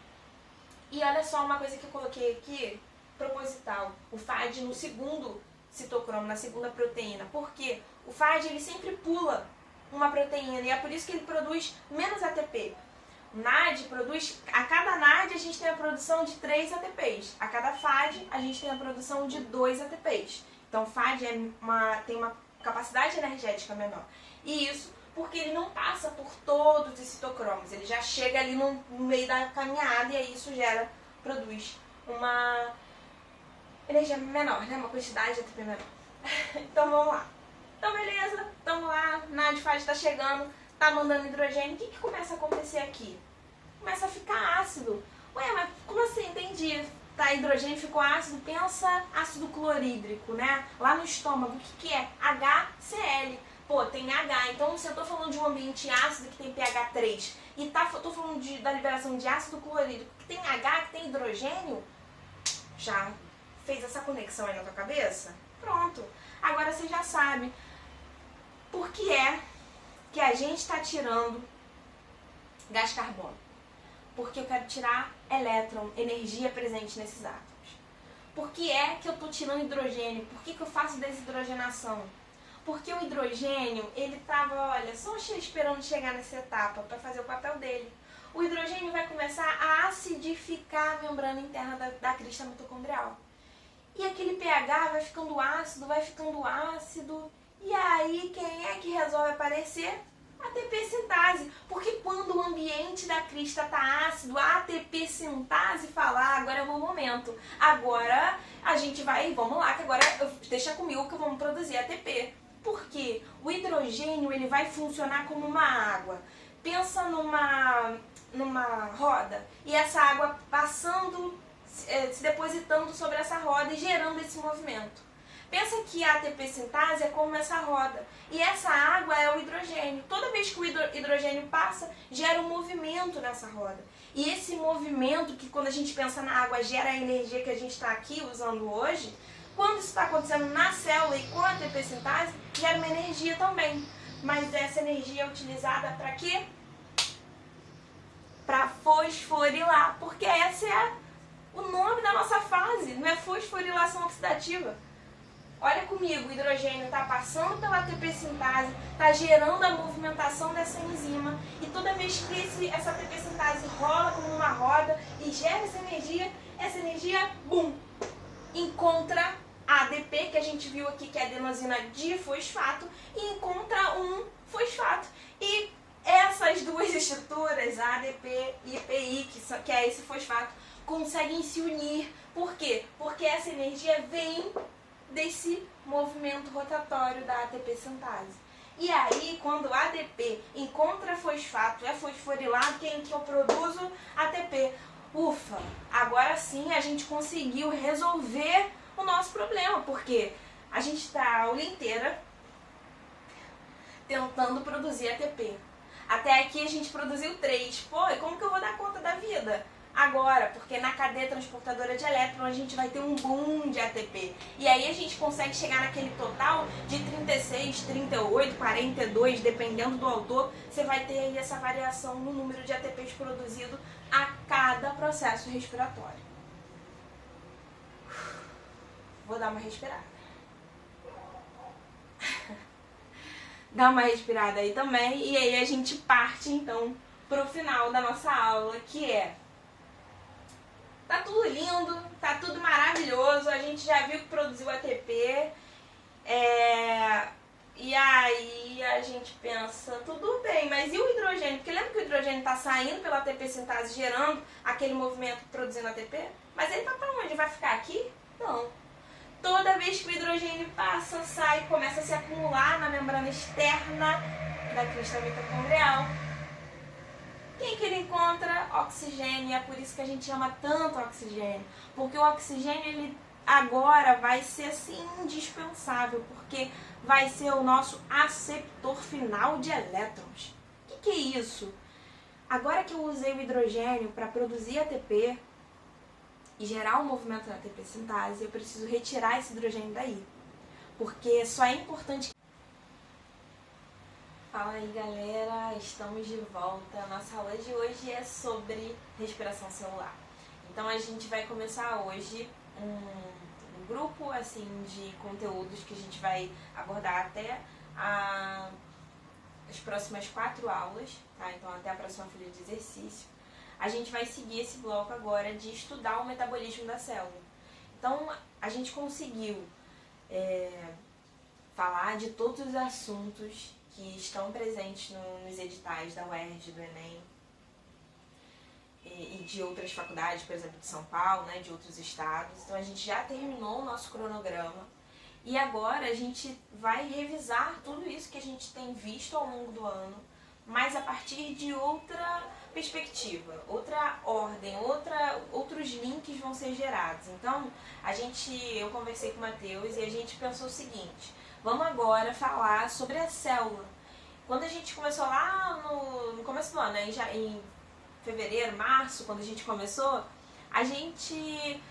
E olha só uma coisa que eu coloquei aqui, proposital. O FAD no segundo citocromo, na segunda proteína. Por quê? O FAD, ele sempre pula uma proteína, e é por isso que ele produz menos ATP. NAD produz, a cada NAD a gente tem a produção de 3 ATPs, a cada FAD a gente tem a produção de 2 ATPs. Então o FAD tem uma capacidade energética menor. E isso porque ele não passa por todos os citocromos, ele já chega ali no meio da caminhada e aí isso produz energia menor, né? Uma quantidade de ATP menor. Então vamos lá. Então beleza, estamos lá, na fase está chegando, tá mandando hidrogênio. O que começa a acontecer aqui? Começa a ficar ácido. Ué, mas como assim? Entendi. Tá, hidrogênio ficou ácido, pensa ácido clorídrico, né? Lá no estômago, o que é? HCl. Pô, tem H. Então, se eu tô falando de um ambiente ácido que tem pH 3 e tô falando da liberação de ácido clorídrico que tem H, que tem hidrogênio, já fez essa conexão aí na tua cabeça? Pronto. Agora você já sabe por que é que a gente está tirando gás carbono. Porque eu quero tirar elétron, energia presente nesses átomos. Por que é que eu estou tirando hidrogênio? Por que eu faço desidrogenação? Porque o hidrogênio, ele estava, olha, só esperando chegar nessa etapa para fazer o papel dele. O hidrogênio vai começar a acidificar a membrana interna da crista mitocondrial. E aquele pH vai ficando ácido. E aí, quem é que resolve aparecer? ATP sintase. Porque quando o ambiente da crista está ácido, a ATP sintase fala, agora é o meu momento. Agora a gente vai, vamos lá, que agora deixa comigo que vamos produzir ATP. Porque o hidrogênio ele vai funcionar como uma água. Pensa numa roda e essa água passando, se depositando sobre essa roda e gerando esse movimento. Pensa que a ATP sintase é como essa roda e essa água é o hidrogênio. Toda vez que o hidrogênio passa, gera um movimento nessa roda. E esse movimento, que quando a gente pensa na água gera a energia que a gente está aqui usando hoje, quando isso está acontecendo na célula e com a ATP sintase, gera uma energia também. Mas essa energia é utilizada para quê? Para fosforilar, porque esse é o nome da nossa fase, não é fosforilação oxidativa. Olha comigo, o hidrogênio está passando pela ATP sintase, está gerando a movimentação dessa enzima e toda vez que essa ATP sintase rola como uma roda e gera essa energia, bum, encontra a ADP, que a gente viu aqui que é adenosina difosfato, e encontra um fosfato. E essas duas estruturas, a ADP e PI, que é esse fosfato, conseguem se unir. Por quê? Porque essa energia vem desse movimento rotatório da ATP sintase. E aí, quando a ADP encontra fosfato, é fosforilado, quem que eu produzo? ATP. Ufa, agora sim a gente conseguiu resolver o nosso problema, porque a gente está a aula inteira tentando produzir ATP. Até aqui a gente produziu 3. Pô, e como que eu vou dar conta da vida? Agora, porque na cadeia transportadora de elétron a gente vai ter um boom de ATP. E aí a gente consegue chegar naquele total de 36, 38, 42, dependendo do autor, você vai ter aí essa variação no número de ATPs produzido a cada processo respiratório. Vou dar uma respirada. Dá uma respirada aí também. E aí a gente parte então pro final da nossa aula, que é: tá tudo lindo, tá tudo maravilhoso, a gente já viu que produziu ATP, e aí a gente pensa, tudo bem, mas e o hidrogênio? Porque lembra que o hidrogênio está saindo pela ATP sintase, gerando aquele movimento produzindo ATP? Mas ele vai para onde? Vai ficar aqui? Não. Toda vez que o hidrogênio passa, sai, começa a se acumular na membrana externa da crista mitocondrial. Quem que ele encontra? Oxigênio. E é por isso que a gente ama tanto oxigênio. Porque o oxigênio, ele agora vai ser assim indispensável. Porque vai ser o nosso aceptor final de elétrons. O que é isso? Agora que eu usei o hidrogênio para produzir ATP e gerar um movimento na ATP sintase, eu preciso retirar esse hidrogênio daí. Porque só é importante... Fala aí, galera, estamos de volta. Nossa aula de hoje é sobre respiração celular. Então a gente vai começar hoje um grupo assim de conteúdos que a gente vai abordar até as próximas 4 aulas, tá? Então até a próxima folha de exercício. A gente vai seguir esse bloco agora de estudar o metabolismo da célula. Então a gente conseguiu falar de todos os assuntos que estão presentes nos editais da UERJ, do Enem. e de outras faculdades, por exemplo, de São Paulo, né, de outros estados. Então a gente já terminou o nosso cronograma e agora a gente vai revisar tudo isso que a gente tem visto ao longo do ano, mas a partir de outra perspectiva, outra ordem, outros links vão ser gerados. Então eu conversei com o Matheus e a gente pensou o seguinte: vamos agora falar sobre a célula. Quando a gente começou lá no começo do ano, né, em fevereiro, março, quando a gente começou, a gente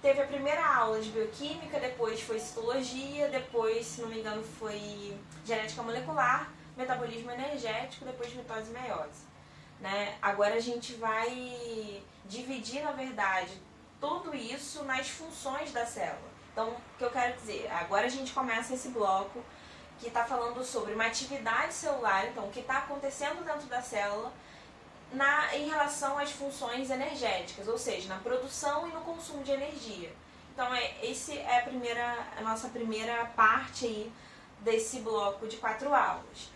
teve a primeira aula de bioquímica, depois foi citologia, depois, se não me engano, foi genética molecular, metabolismo energético, depois mitose e meiose. Né? Agora a gente vai dividir, na verdade, tudo isso nas funções da célula. Então, o que eu quero dizer? Agora a gente começa esse bloco que está falando sobre uma atividade celular, então o que está acontecendo dentro da célula em relação às funções energéticas, ou seja, na produção e no consumo de energia. Então, esse é a nossa primeira parte aí desse bloco de 4 aulas.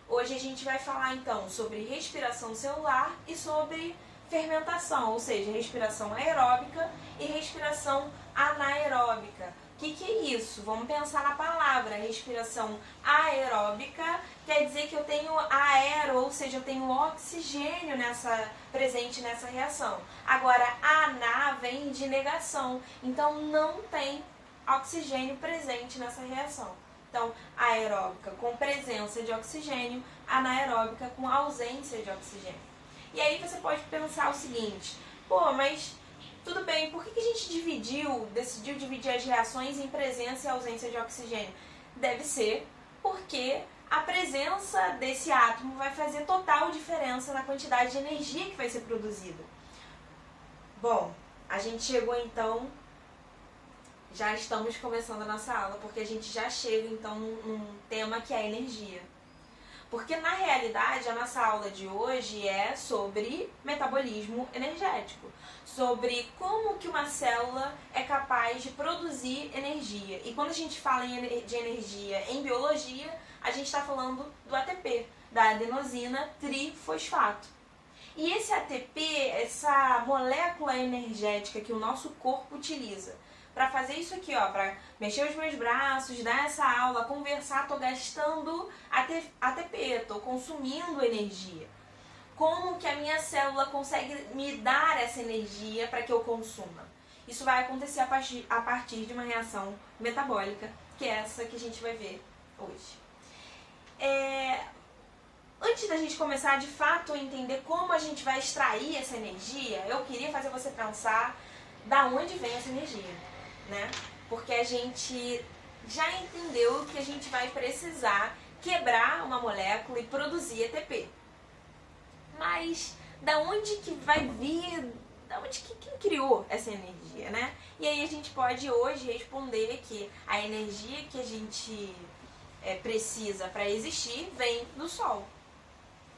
Hoje a gente vai falar então sobre respiração celular e sobre fermentação, ou seja, respiração aeróbica e respiração anaeróbica. O que é isso? Vamos pensar na palavra. Respiração aeróbica quer dizer que eu tenho aero, ou seja, eu tenho oxigênio presente nessa reação. Agora, ana vem de negação, então não tem oxigênio presente nessa reação. Então, aeróbica com presença de oxigênio, anaeróbica com ausência de oxigênio. E aí você pode pensar o seguinte: pô, mas tudo bem, por que a gente decidiu dividir as reações em presença e ausência de oxigênio? Deve ser porque a presença desse átomo vai fazer total diferença na quantidade de energia que vai ser produzida. Bom, a gente chegou então, já estamos começando a nossa aula, porque a gente já chega então num tema que é a energia. Porque na realidade a nossa aula de hoje é sobre metabolismo energético, sobre como que uma célula é capaz de produzir energia. E quando a gente fala de energia em biologia, a gente está falando do ATP, da adenosina trifosfato. E esse ATP, essa molécula energética que o nosso corpo utiliza para fazer isso aqui, ó, para mexer os meus braços, dar essa aula, conversar, tô gastando ATP, tô consumindo energia. Como que a minha célula consegue me dar essa energia para que eu consuma? Isso vai acontecer a partir de uma reação metabólica, que é essa que a gente vai ver hoje. Antes da gente começar de fato a entender como a gente vai extrair essa energia, eu queria fazer você pensar da onde vem essa energia, né? Porque a gente já entendeu que a gente vai precisar quebrar uma molécula e produzir ATP. Mas da onde que vai vir, quem criou essa energia, né? E aí a gente pode hoje responder que a energia que a gente precisa para existir vem do Sol.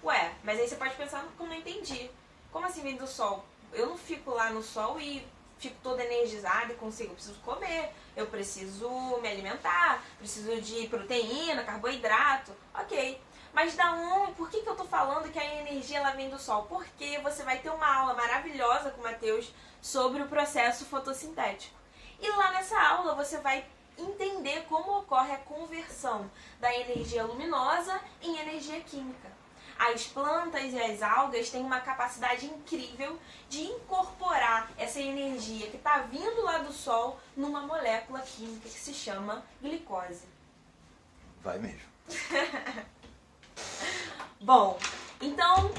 Ué, mas aí você pode pensar, como não entendi. Como assim vem do Sol? Eu não fico lá no Sol e fico toda energizada e consigo. Eu preciso comer, eu preciso me alimentar, preciso de proteína, carboidrato. Ok. Mas por que eu tô falando que a energia ela vem do Sol? Porque você vai ter uma aula maravilhosa com o Matheus sobre o processo fotossintético. E lá nessa aula você vai entender como ocorre a conversão da energia luminosa em energia química. As plantas e as algas têm uma capacidade incrível de incorporar essa energia que está vindo lá do Sol numa molécula química que se chama glicose. Vai mesmo. Bom, então,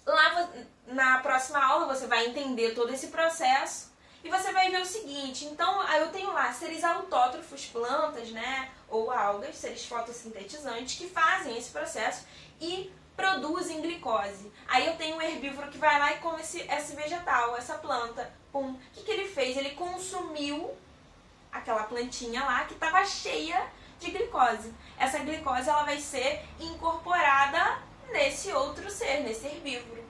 lá na próxima aula você vai entender todo esse processo e você vai ver o seguinte. Então, eu tenho lá seres autótrofos, plantas, né, ou algas, seres fotossintetizantes, que fazem esse processo e produzem glicose. Aí eu tenho um herbívoro que vai lá e come esse vegetal, essa planta. Pum. O que ele fez? Ele consumiu aquela plantinha lá que estava cheia de glicose. Essa glicose ela vai ser incorporada nesse outro ser, nesse herbívoro.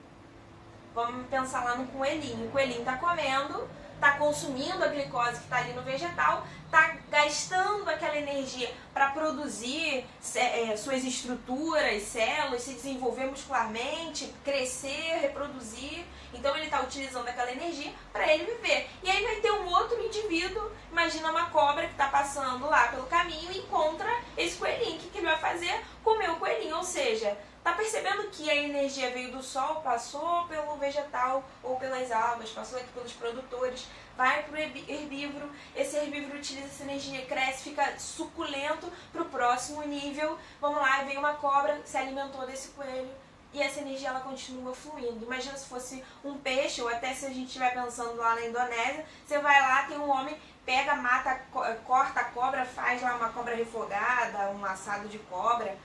Vamos pensar lá no coelhinho. O coelhinho está comendo, está consumindo a glicose que está ali no vegetal, está gastando aquela energia para produzir suas estruturas, células, se desenvolver muscularmente, crescer, reproduzir. Então ele está utilizando aquela energia para ele viver. E aí vai ter um outro indivíduo, imagina uma cobra que está passando lá pelo caminho e encontra esse coelhinho. O que ele vai fazer? Comer o coelhinho, ou seja, tá percebendo que a energia veio do sol, passou pelo vegetal ou pelas algas, passou aqui pelos produtores, vai pro herbívoro, esse herbívoro utiliza essa energia, cresce, fica suculento pro próximo nível. Vamos lá, veio uma cobra, se alimentou desse coelho e essa energia ela continua fluindo. Imagina se fosse um peixe, ou até se a gente estiver pensando lá na Indonésia, você vai lá, tem um homem, pega, mata, corta a cobra, faz lá uma cobra refogada, um assado de cobra.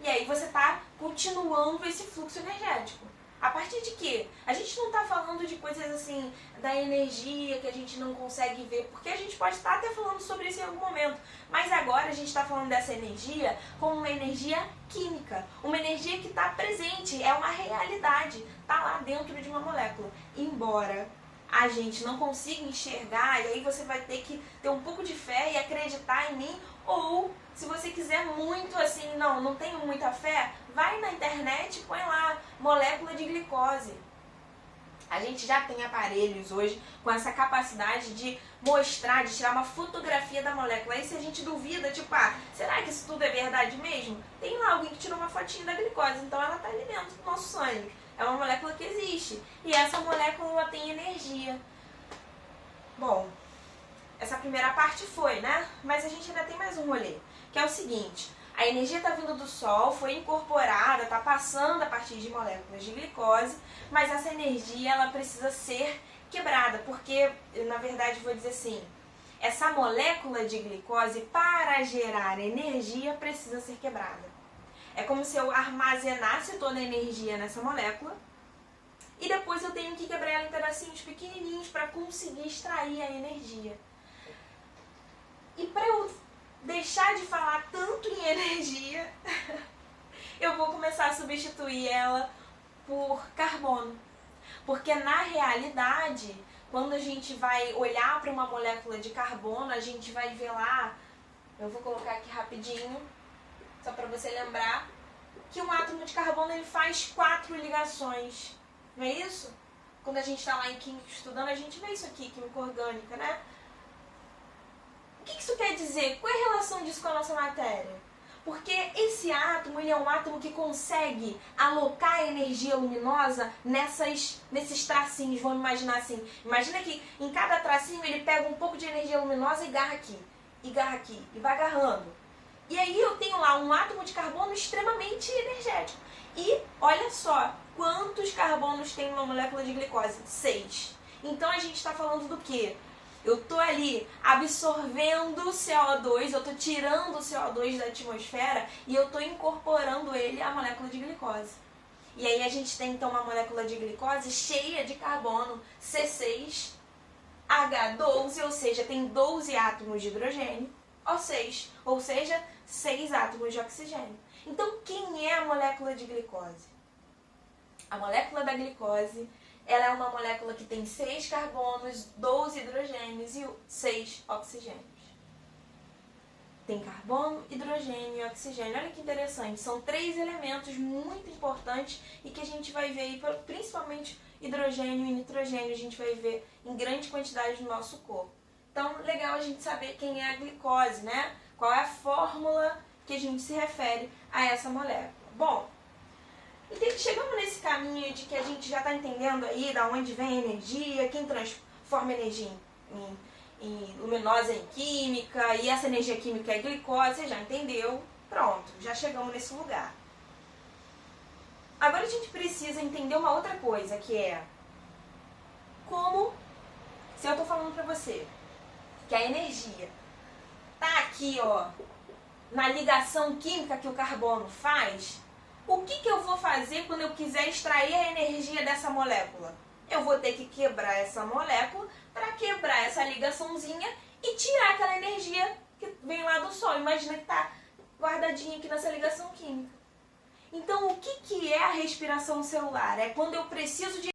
E aí você está continuando esse fluxo energético. A partir de quê? A gente não está falando de coisas assim, da energia que a gente não consegue ver, porque a gente pode estar até falando sobre isso em algum momento. Mas agora a gente está falando dessa energia como uma energia química. Uma energia que está presente, é uma realidade, está lá dentro de uma molécula. Embora a gente não consiga enxergar, e aí você vai ter que ter um pouco de fé e acreditar em mim, ou se você quiser muito assim, não tenho muita fé, vai na internet e põe lá, molécula de glicose. A gente já tem aparelhos hoje com essa capacidade de mostrar, de tirar uma fotografia da molécula. Aí se a gente duvida, tipo, será que isso tudo é verdade mesmo? Tem lá alguém que tirou uma fotinha da glicose, então ela está ali dentro do nosso sangue. É uma molécula que existe. E essa molécula ela tem energia. Bom, essa primeira parte foi, né? Mas a gente ainda tem mais um rolê, que é o seguinte: a energia está vindo do sol, foi incorporada, está passando a partir de moléculas de glicose, mas essa energia ela precisa ser quebrada, porque, na verdade, vou dizer assim, essa molécula de glicose, para gerar energia, precisa ser quebrada. É como se eu armazenasse toda a energia nessa molécula e depois eu tenho que quebrar ela em pedacinhos pequenininhos para conseguir extrair a energia. E para eu deixar de falar tanto em energia, eu vou começar a substituir ela por carbono. Porque na realidade, quando a gente vai olhar para uma molécula de carbono, a gente vai ver lá, eu vou colocar aqui rapidinho, só para você lembrar, que um átomo de carbono ele faz 4 ligações, não é isso? Quando a gente está lá em química estudando, a gente vê isso aqui, química orgânica, né? O que isso quer dizer? Qual é a relação disso com a nossa matéria? Porque esse átomo, ele é um átomo que consegue alocar a energia luminosa nesses tracinhos, vamos imaginar assim. Imagina que em cada tracinho ele pega um pouco de energia luminosa e garra aqui, e vai agarrando. E aí eu tenho lá um átomo de carbono extremamente energético. E olha só, quantos carbonos tem uma molécula de glicose? 6. Então a gente está falando do quê? Eu estou ali absorvendo CO2, eu estou tirando o CO2 da atmosfera e eu estou incorporando ele à molécula de glicose. E aí a gente tem então uma molécula de glicose cheia de carbono, C6H12, ou seja, tem 12 átomos de hidrogênio, O6, ou seja, 6 átomos de oxigênio. Então quem é a molécula de glicose? A molécula da glicose, ela é uma molécula que tem 6 carbonos, 12 hidrogênios e 6 oxigênios. Tem carbono, hidrogênio e oxigênio. Olha que interessante, são 3 elementos muito importantes e que a gente vai ver aí, principalmente hidrogênio e nitrogênio, a gente vai ver em grande quantidade no nosso corpo. Então, legal a gente saber quem é a glicose, né? Qual é a fórmula que a gente se refere a essa molécula. Bom, chegamos nesse caminho de que a gente já está entendendo aí da onde vem a energia, quem transforma energia em luminosa em química, e essa energia química é glicose, você já entendeu? Pronto, já chegamos nesse lugar. Agora a gente precisa entender uma outra coisa, que é como, se eu estou falando para você que a energia está aqui, ó, na ligação química que o carbono faz, o que eu vou fazer quando eu quiser extrair a energia dessa molécula? Eu vou ter que quebrar essa molécula para quebrar essa ligaçãozinha e tirar aquela energia que vem lá do Sol. Imagina que está guardadinha aqui nessa ligação química. Então, o que é a respiração celular? É quando eu preciso de